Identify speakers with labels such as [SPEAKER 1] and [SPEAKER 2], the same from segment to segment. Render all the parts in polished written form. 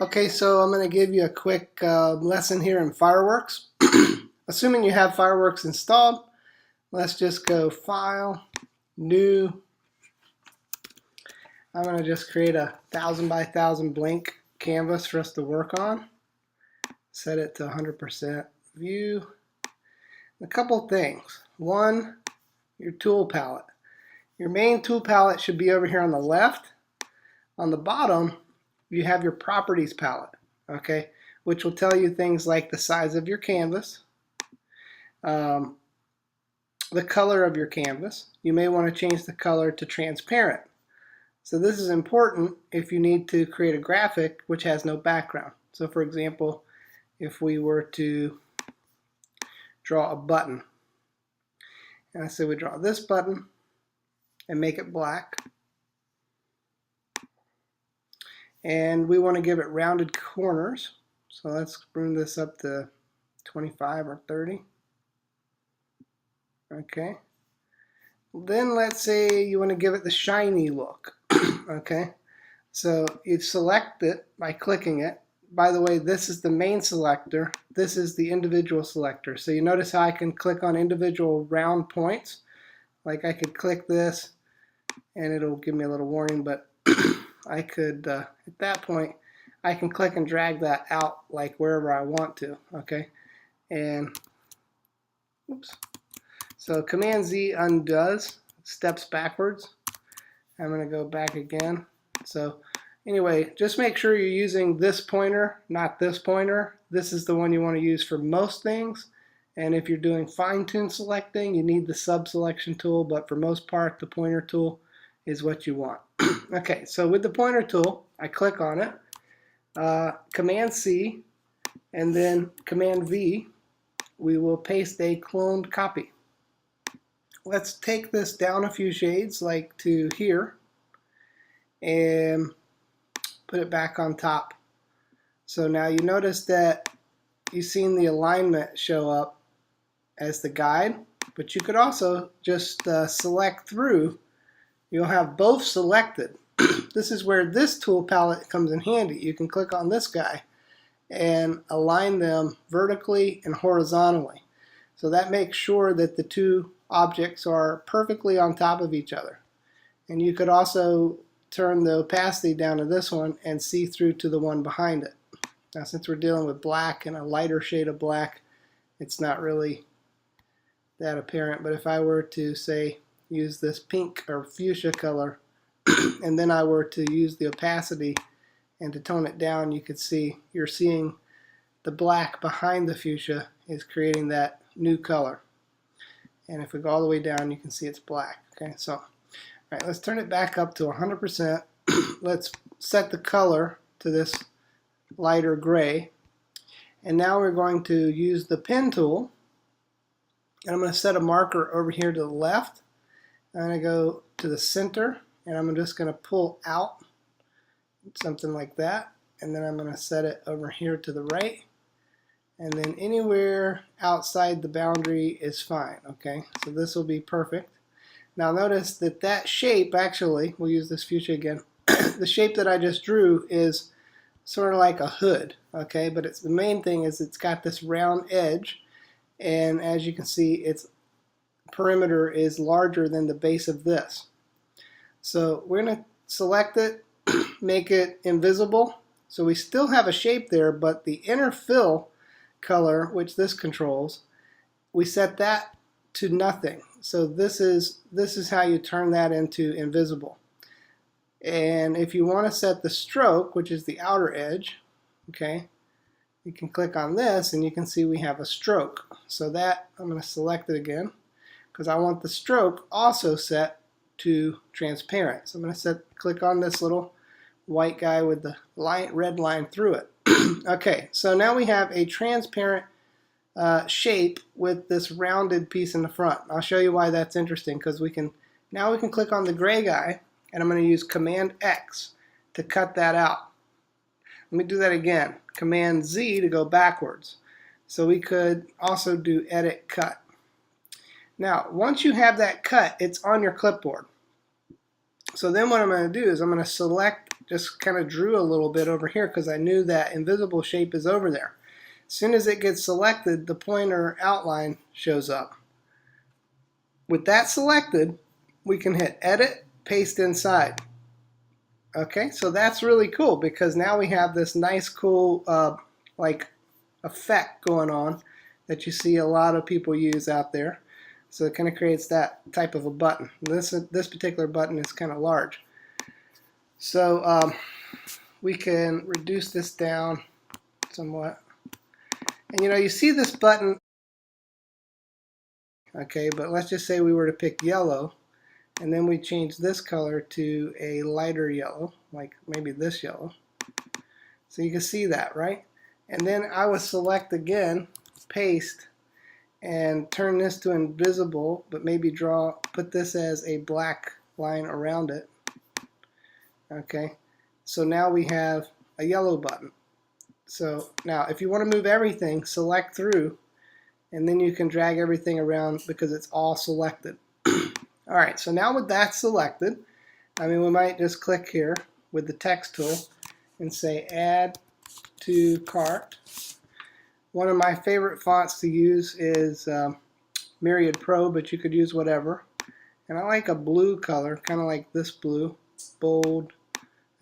[SPEAKER 1] Okay, so I'm going to give you a quick lesson here in Fireworks. Assuming you have Fireworks installed, let's just go File, New. I'm going to just create a 1000 by 1000 blank canvas for us to work on. Set it to 100% view. A couple things. One, your tool palette. Your main tool palette should be over here on the left. On the bottom, you have your properties palette, okay, which will tell you things like the size of your canvas, the color of your canvas. You may want to change the color to transparent. So this is important if you need to create a graphic which has no background. So for example, if we were to draw a button, and I say we draw this button and make it black, and we want to give it rounded corners, so let's bring this up to 25 or 30. Okay. Then let's say you want to give it the shiny look. Okay. So you select it by clicking it. By the way, this is the main selector. This is the individual selector. So you notice how I can click on individual round points. Like I could click this and it'll give me a little warning, but I could, at that point, I can click and drag that out like wherever I want to. Okay. And, oops. So Command Z undoes, steps backwards. I'm going to go back again. So anyway, just make sure you're using this pointer, not this pointer. This is the one you want to use for most things. And if you're doing fine-tune selecting, you need the sub-selection tool, but for most part, the pointer tool is what you want. Okay, so with the pointer tool, I click on it, Command C, and then Command V, we will paste a cloned copy. Let's take this down a few shades, like to here, and put it back on top. So now you notice that you've seen the alignment show up as the guide, but you could also just select through. You'll have both selected. This is where this tool palette comes in handy. You can click on this guy and align them vertically and horizontally. So that makes sure that the two objects are perfectly on top of each other. And you could also turn the opacity down to this one and see through to the one behind it. Now since we're dealing with black and a lighter shade of black, it's not really that apparent, but if I were to say use this pink or fuchsia color and then I were to use the opacity and to tone it down, you could see you're seeing the black behind the fuchsia is creating that new color. And if we go all the way down, you can see it's black. Okay, so all right, let's turn it back up to 100%. Let's set the color to this lighter gray. And now we're going to use the pen tool. And I'm going to set a marker over here to the left. I'm going to go to the center, and I'm just going to pull out something like that. And then I'm going to set it over here to the right. And then anywhere outside the boundary is fine, okay? So this will be perfect. Now notice that that shape, actually, we'll use this fuchsia again, the shape that I just drew is sort of like a hood, okay? But it's the main thing is it's got this round edge, and as you can see, its perimeter is larger than the base of this. So we're going to select it, make it invisible. So we still have a shape there, but the inner fill color, which this controls, we set that to nothing. So this is how you turn that into invisible. And if you want to set the stroke, which is the outer edge, okay, you can click on this and you can see we have a stroke. So that, I'm going to select it again because I want the stroke also set to transparent. So I'm going to click on this little white guy with the red line through it. Okay, so now we have a transparent shape with this rounded piece in the front. I'll show you why that's interesting, because now we can click on the gray guy, and I'm going to use Command X to cut that out. Let me do that again. Command Z to go backwards. So we could also do Edit Cut. Now, once you have that cut, it's on your clipboard. So then what I'm going to do is I'm going to select just kind of drew a little bit over here because I knew that invisible shape is over there. As soon as it gets selected, the pointer outline shows up. With that selected, we can hit Edit, Paste Inside. Okay, so that's really cool because now we have this nice, cool, like effect going on that you see a lot of people use out there. So it kind of creates that type of a button. This particular button is kind of large. So we can reduce this down somewhat. And you see this button, okay, but let's just say we were to pick yellow, and then we change this color to a lighter yellow, like maybe this yellow. So you can see that, right? And then I would select again, paste, and turn this to invisible, but maybe put this as a black line around it. Okay, so now we have a yellow button. So now if you want to move everything, select through, and then you can drag everything around because it's all selected. Alright, so now with that selected, we might just click here with the text tool and say add to cart. One of my favorite fonts to use is Myriad Pro, but you could use whatever. And I like a blue color, kind of like this blue, bold,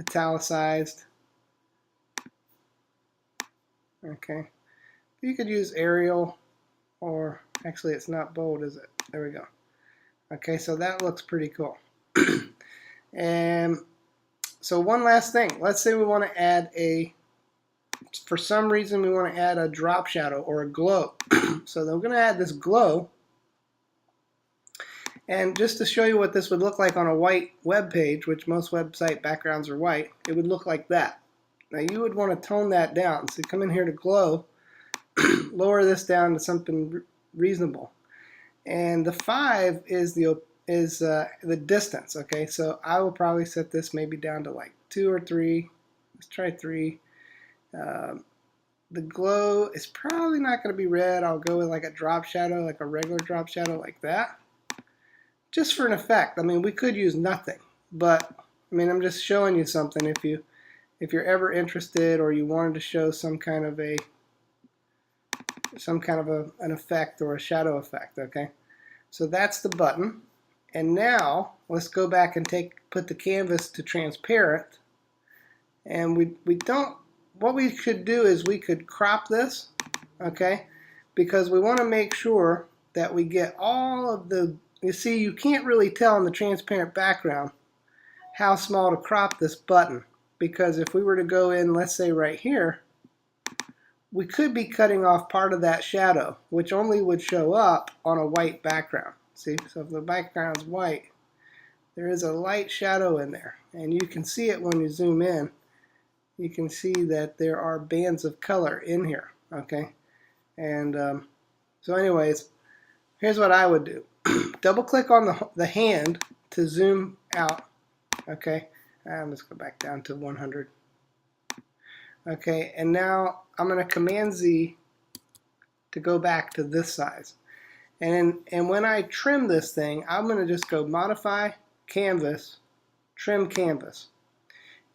[SPEAKER 1] italicized. Okay, you could use Arial, or actually it's not bold, is it? There we go. Okay, so that looks pretty cool. And so one last thing, let's say we want to add for some reason we want to add a drop shadow or a glow. So then we're going to add this glow. And just to show you what this would look like on a white web page, which most website backgrounds are white, it would look like that. Now you would want to tone that down. So you come in here to glow, lower this down to something reasonable. And the 5 is the distance. Okay, so I will probably set this maybe down to like 2 or 3. Let's try 3. The glow is probably not going to be red. I'll go with like a drop shadow, like a regular drop shadow like that. Just for an effect. We could use nothing, but I'm just showing you something if you're ever interested or you wanted to show some kind of an effect or a shadow effect. Okay, so that's the button. And now let's go back and put the canvas to transparent. And what we could do is we could crop this, okay, because we want to make sure that we get all of the, you see, you can't really tell in the transparent background how small to crop this button, because if we were to go in, let's say right here, we could be cutting off part of that shadow, which only would show up on a white background. See, so if the background's white, there is a light shadow in there, and you can see it when you zoom in. You can see that there are bands of color in here, okay? And so anyways, here's what I would do. Double click on the hand to zoom out, okay? Let's go back down to 100. Okay, and now I'm going to Command Z to go back to this size. And when I trim this thing, I'm going to just go Modify, Canvas, Trim Canvas.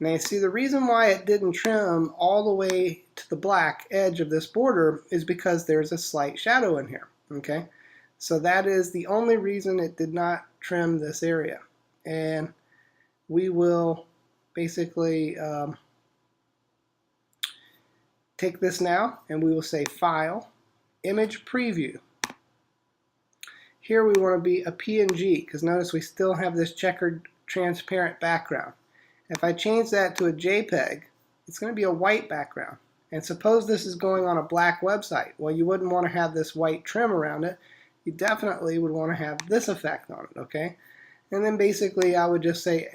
[SPEAKER 1] Now you see the reason why it didn't trim all the way to the black edge of this border is because there's a slight shadow in here. Okay, so that is the only reason it did not trim this area. And we will basically take this now and we will say File, Image Preview. Here we want to be a PNG because notice we still have this checkered transparent background. If I change that to a JPEG, it's going to be a white background. And suppose this is going on a black website. Well, you wouldn't want to have this white trim around it. You definitely would want to have this effect on it, okay? And then basically I would just say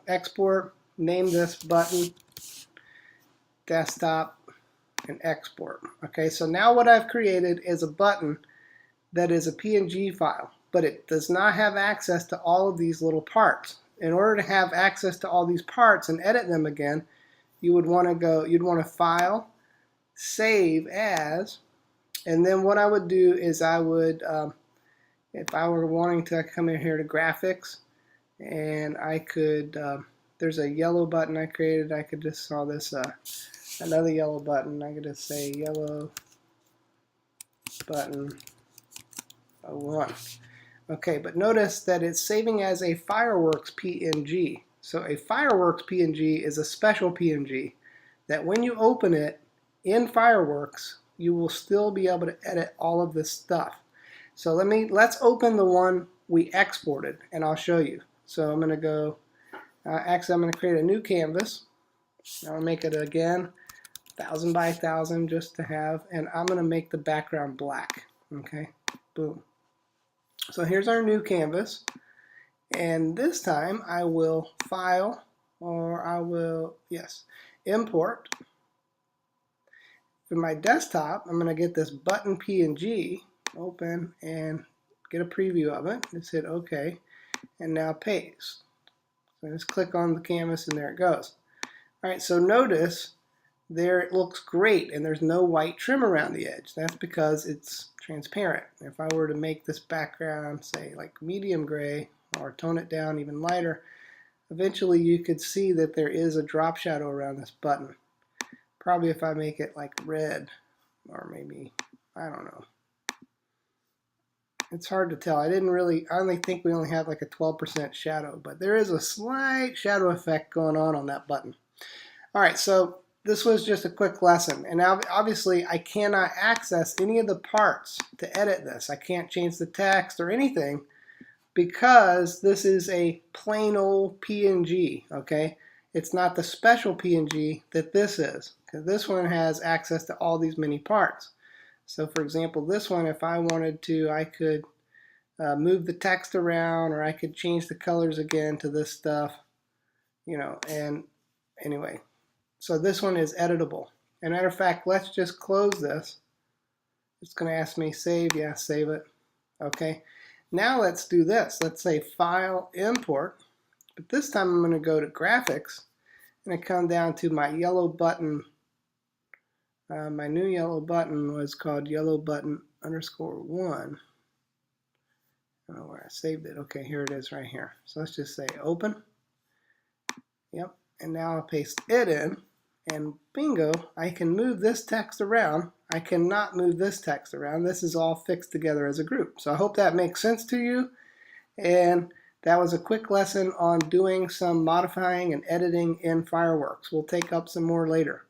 [SPEAKER 1] export, name this button, desktop, and export. Okay, so now what I've created is a button that is a PNG file, but it does not have access to all of these little parts. In order to have access to all these parts and edit them again, you'd want to File, Save As, and then what I would do is I would, if I were wanting to come in here to Graphics, and I could there's a yellow button I created. I could just saw this another yellow button. I could just say yellow button 01. Okay, but notice that it's saving as a fireworks PNG. So a fireworks PNG is a special PNG that when you open it in Fireworks, you will still be able to edit all of this stuff. So let's open the one we exported, and I'll show you. So I'm going to go, actually I'm going to create a new canvas. I'll make it again 1000 by 1000 just to have, and I'm going to make the background black. Okay, boom. So here's our new canvas, and this time I will file, or I will, yes, import. For my desktop, I'm going to get this button PNG, open, and get a preview of it. Just hit OK, and now paste. So just click on the canvas, and there it goes. All right, so notice there it looks great, and there's no white trim around the edge. That's because it's transparent. If I were to make this background, say, like medium gray, or tone it down even lighter, eventually you could see that there is a drop shadow around this button. Probably if I make it like red, or maybe, I don't know. It's hard to tell. I only think we only have like a 12% shadow, but there is a slight shadow effect going on that button. All right, so this was just a quick lesson, and now obviously I cannot access any of the parts to edit this. I can't change the text or anything because this is a plain old PNG, okay? It's not the special PNG that this is, because this one has access to all these many parts. So for example, this one, if I wanted to, I could move the text around, or I could change the colors again to this stuff, you know, and anyway. So this one is editable. As a matter of fact, let's just close this. It's going to ask me save. Yeah, save it. Okay. Now let's do this. Let's say File, Import. But this time I'm going to go to Graphics, and I come down to my yellow button. My new yellow button was called yellow button _1. I don't know where I saved it. Okay, here it is right here. So let's just say open. Yep. And now I'll paste it in. And bingo, I can move this text around. I cannot move this text around. This is all fixed together as a group. So I hope that makes sense to you. And that was a quick lesson on doing some modifying and editing in Fireworks. We'll take up some more later.